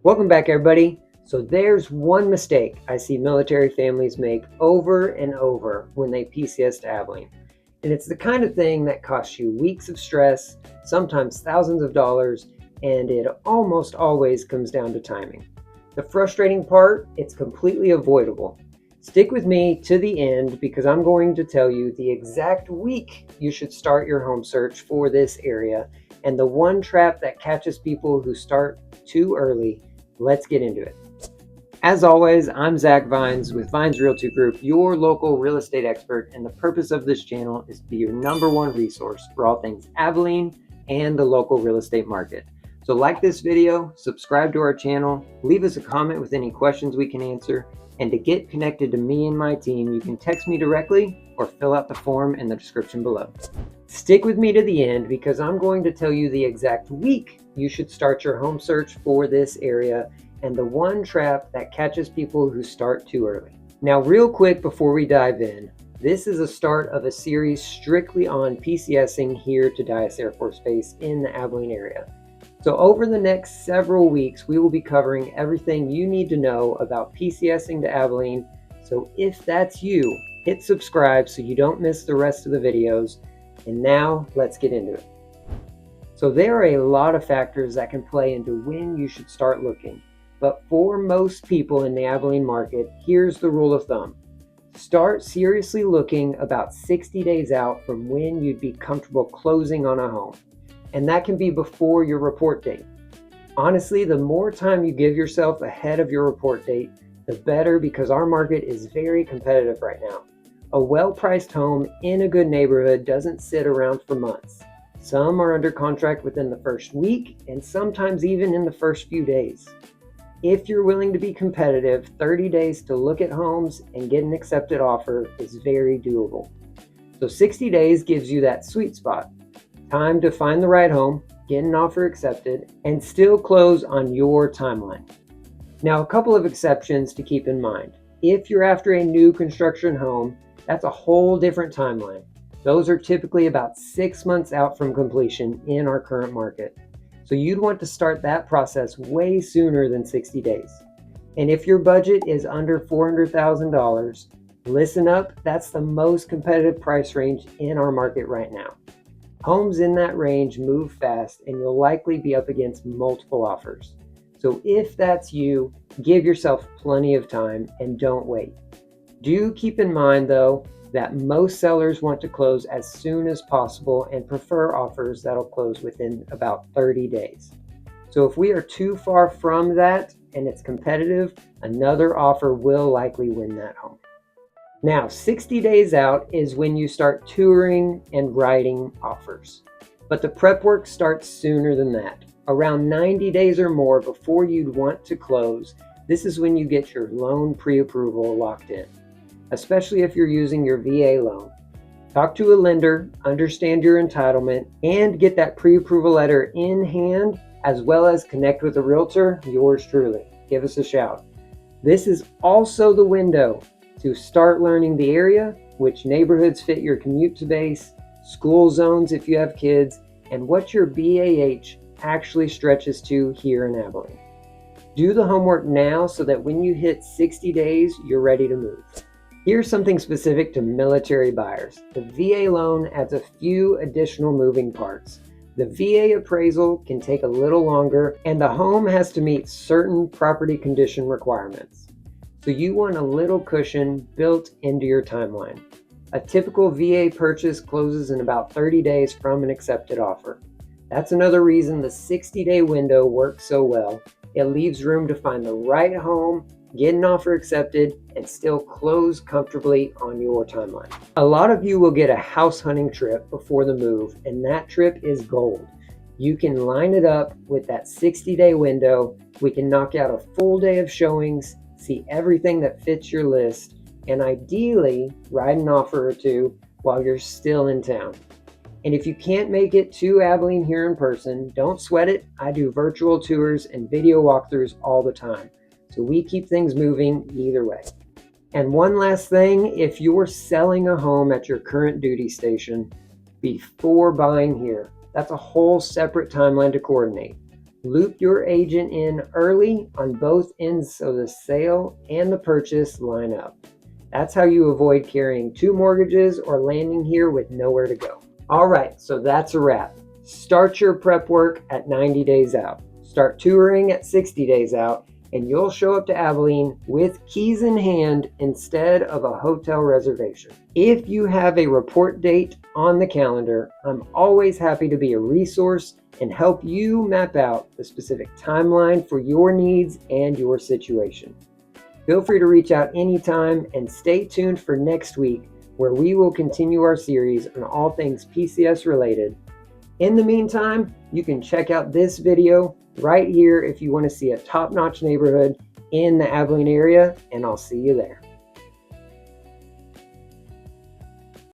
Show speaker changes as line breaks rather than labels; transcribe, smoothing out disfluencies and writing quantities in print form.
Welcome back, everybody. So there's one mistake I see military families make over and over when they PCS to Abilene. And it's the kind of thing that costs you weeks of stress, sometimes thousands of dollars, and it almost always comes down to timing. The frustrating part, it's completely avoidable. Stick with me to the end because I'm going to tell you the exact week you should start your home search for this area and the one trap that catches people who start too early. Let's get into it. As always, I'm Zach Vines with Vines Realty Group, your local real estate expert, and the purpose of this channel is to be your #1 resource for all things Abilene and the local real estate market. So like this video, subscribe to our channel, leave us a comment with any questions we can answer, and to get connected to me and my team, you can text me directly or fill out the form in the description below. Stick with me to the end because I'm going to tell you the exact week you should start your home search for this area and the one trap that catches people who start too early. Now, real quick before we dive in, this is a start of a series strictly on PCSing here to Dyess Air Force Base in the Abilene area. So over the next several weeks, we will be covering everything you need to know about PCSing to Abilene. So if that's you, hit subscribe so you don't miss the rest of the videos. And now let's get into it. So there are a lot of factors that can play into when you should start looking. But for most people in the Abilene market, here's the rule of thumb. Start seriously looking about 60 days out from when you'd be comfortable closing on a home. And that can be before your report date. Honestly, the more time you give yourself ahead of your report date, the better, because our market is very competitive right now. A well-priced home in a good neighborhood doesn't sit around for months. Some are under contract within the first week and sometimes even in the first few days. If you're willing to be competitive, 30 days to look at homes and get an accepted offer is very doable. So 60 days gives you that sweet spot. Time to find the right home, get an offer accepted, and still close on your timeline. Now, a couple of exceptions to keep in mind. If you're after a new construction home, that's a whole different timeline. Those are typically about 6 months out from completion in our current market. So you'd want to start that process way sooner than 60 days. And if your budget is under $400,000, listen up, that's the most competitive price range in our market right now. Homes in that range move fast and you'll likely be up against multiple offers. So if that's you, give yourself plenty of time and don't wait. Do keep in mind though that most sellers want to close as soon as possible and prefer offers that'll close within about 30 days. So if we are too far from that and it's competitive, another offer will likely win that home. Now, 60 days out is when you start touring and writing offers. But the prep work starts sooner than that. Around 90 days or more before you'd want to close, this is when you get your loan pre-approval locked in, especially if you're using your VA loan. Talk to a lender, understand your entitlement, and get that pre-approval letter in hand, as well as connect with a realtor, yours truly. Give us a shout. This is also the window to start learning the area, which neighborhoods fit your commute to base, school zones if you have kids, and what your BAH actually stretches to here in Abilene. Do the homework now so that when you hit 60 days, you're ready to move. Here's something specific to military buyers. The VA loan adds a few additional moving parts. The VA appraisal can take a little longer, and the home has to meet certain property condition requirements. So you want a little cushion built into your timeline. A typical VA purchase closes in about 30 days from an accepted offer. That's another reason the 60-day window works so well. It leaves room to find the right home, get an offer accepted, and still close comfortably on your timeline. A lot of you will get a house hunting trip before the move, and that trip is gold. You can line it up with that 60-day window. We can knock out a full day of showings, see everything that fits your list, and ideally write an offer or two while you're still in town. And if you can't make it to Abilene here in person, don't sweat it. I do virtual tours and video walkthroughs all the time. So we keep things moving either way. And one last thing, if you're selling a home at your current duty station before buying here, that's a whole separate timeline to coordinate. Loop your agent in early on both ends so the sale and the purchase line up. That's how you avoid carrying two mortgages or landing here with nowhere to go. All right, so that's a wrap. Start your prep work at 90 days out. Start touring at 60 days out, and you'll show up to Abilene with keys in hand instead of a hotel reservation. If you have a report date on the calendar, I'm always happy to be a resource and help you map out the specific timeline for your needs and your situation. Feel free to reach out anytime and stay tuned for next week, where we will continue our series on all things PCS related. In the meantime, you can check out this video right here if you want to see a top-notch neighborhood in the Abilene area, and I'll see you there.